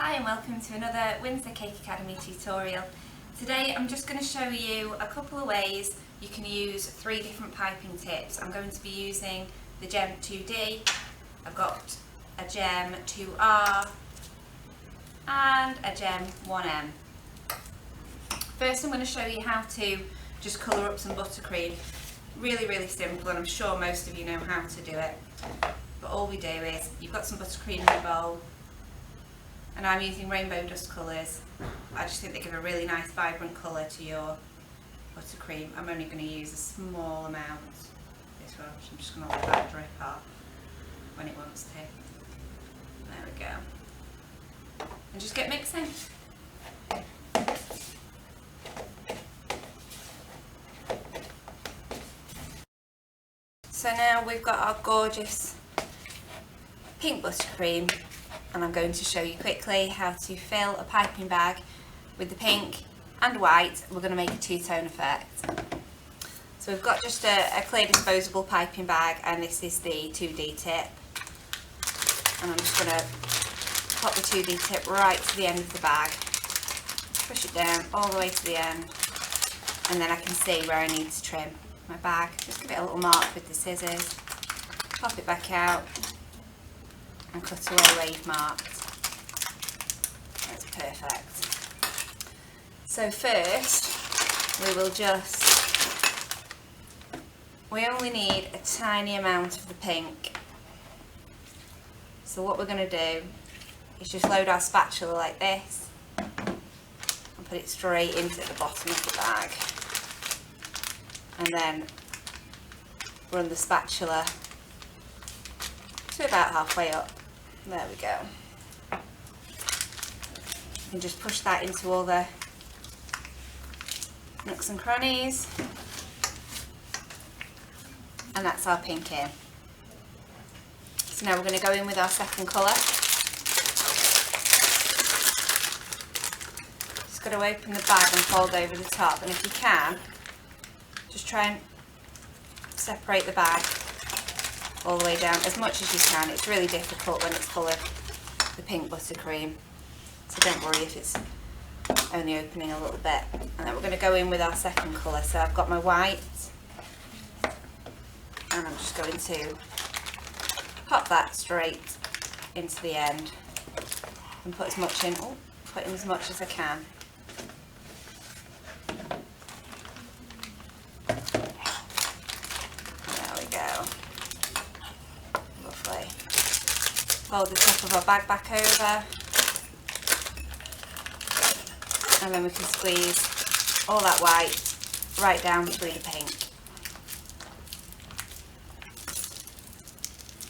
Hi and welcome to another Windsor Cake Academy tutorial. Today I'm just going to show you a couple of ways you can use 3 different piping tips. I'm going to be using the gem 2D, I've got a gem 2R and a gem 1M. First I'm going to show you how to just colour up some buttercream. Really simple, and I'm sure most of you know how to do it. But all we do is, you've got some buttercream in your bowl, and I'm using rainbow dust colours. I just think they give a really nice vibrant colour to your buttercream. I'm only going to use a small amount this one, so I'm just going to let that drip off when it wants to. There we go. And just get mixing. So now we've got our gorgeous pink buttercream, and I'm going to show you quickly how to fill a piping bag with the pink and white. We're going to make a two-tone effect. So we've got just a clear disposable piping bag, and this is the 2D tip. And I'm just going to pop the 2D tip right to the end of the bag, push it down all the way to the end, and then I can see where I need to trim my bag. Just give it a little mark with the scissors, pop it back out, and cut away where you've marked. That's perfect. So first, we only need a tiny amount of the pink. So what we're going to do is just load our spatula like this and put it straight into the bottom of the bag. And then run the spatula to about halfway up. There we go. You can just push that into all the nooks and crannies. And that's our pink in. So now we're going to go in with our second colour. Just got to open the bag and fold over the top, and if you can, just try and separate the bag all the way down as much as you can. It's really difficult when it's full of the pink buttercream, so don't worry if it's only opening a little bit. And then we're going to go in with our second colour. So I've got my white, and I'm just going to pop that straight into the end and put as much in, put in as much as I can. Fold the top of our bag back over, and then we can squeeze all that white right down through the pink.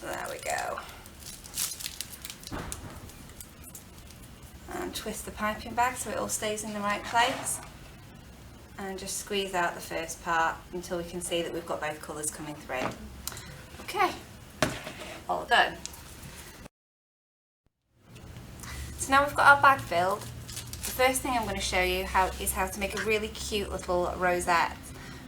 There we go. And twist the piping bag so it all stays in the right place, and just squeeze out the first part until we can see that we've got both colours coming through. Okay, all done. So now we've got our bag filled, the first thing I'm going to show you is how to make a really cute little rosette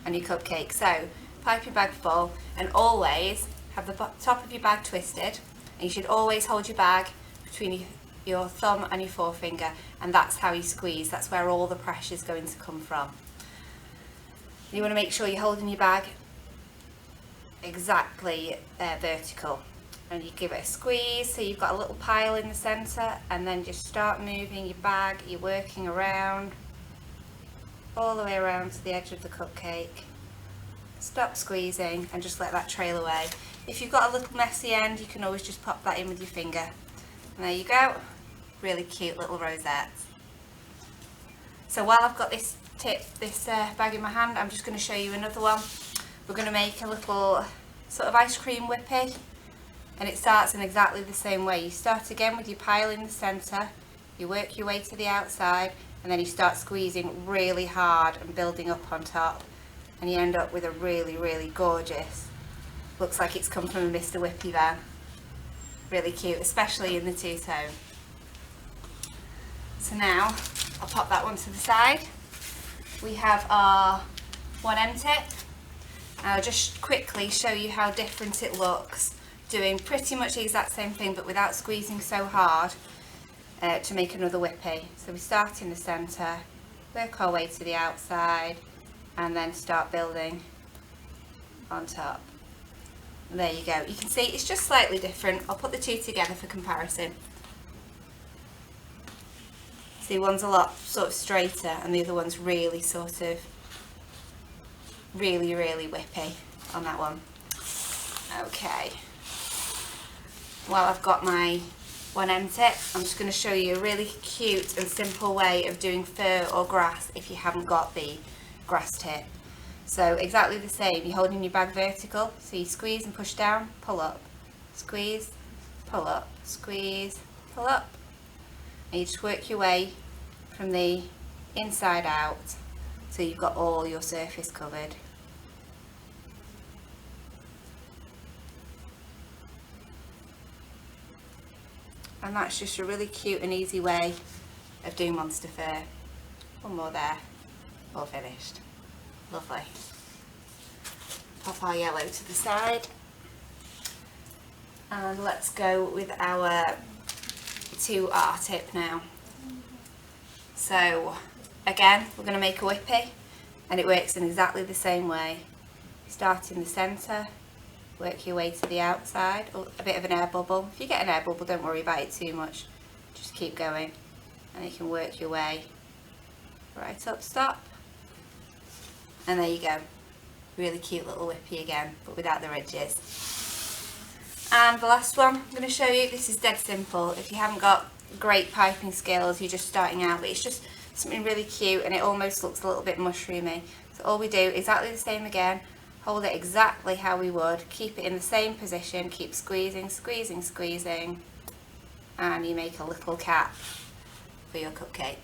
on your cupcake. So, pipe your bag full, and always have the top of your bag twisted, and you should always hold your bag between your thumb and your forefinger, and that's how you squeeze. That's where all the pressure is going to come from. You want to make sure you're holding your bag exactly vertical. And you give it a squeeze so you've got a little pile in the centre, and then just start moving your bag. You're working around, all the way around to the edge of the cupcake. Stop squeezing and just let that trail away. If you've got a little messy end, you can always just pop that in with your finger. And there you go, really cute little rosette. So while I've got this bag in my hand, I'm just going to show you another one. We're going to make a little sort of ice cream whippy. And it starts in exactly the same way. You start again with your pile in the centre, you work your way to the outside, and then you start squeezing really hard and building up on top, and you end up with a really gorgeous, looks like it's come from a Mr. Whippy van. Really cute, especially in the two-tone. So now I'll pop that one to the side. We have our 1M tip. I'll just quickly show you how different it looks, doing pretty much the exact same thing but without squeezing so hard. to make another whippy. So we start in the centre, work our way to the outside, and then start building on top. And there you go. You can see it's just slightly different. I'll put the two together for comparison. See, one's a lot sort of straighter and the other one's really sort of really whippy on that one. Okay, while I've got my one end tip, I'm just going to show you a really cute and simple way of doing fur or grass if you haven't got the grass tip. So exactly the same, you're holding your bag vertical, so you squeeze and push down, pull up, squeeze, pull up, squeeze, pull up, and you just work your way from the inside out so you've got all your surface covered. And that's just a really cute and easy way of doing monster fur. One more there, all finished. Lovely. Pop our yellow to the side. And let's go with our 2R tip now. So again, we're going to make a whippy, and it works in exactly the same way. Start in the centre, work your way to the outside. Oh, a bit of an air bubble. If you get an air bubble, don't worry about it too much. Just keep going, and you can work your way right up, stop. And there you go. Really cute little whippy again, but without the ridges. And the last one I'm going to show you, this is dead simple. If you haven't got great piping skills, you're just starting out, but it's just something really cute and it almost looks a little bit mushroomy. So all we do, exactly the same again, hold it exactly how we would, keep it in the same position, keep squeezing, squeezing, squeezing, and you make a little cap for your cupcake.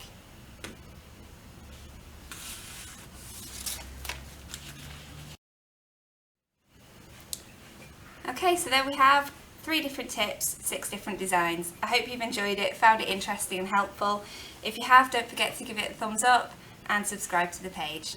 Okay, so there we have 3 different tips, 6 different designs. I hope you've enjoyed it, found it interesting and helpful. If you have, don't forget to give it a thumbs up and subscribe to the page.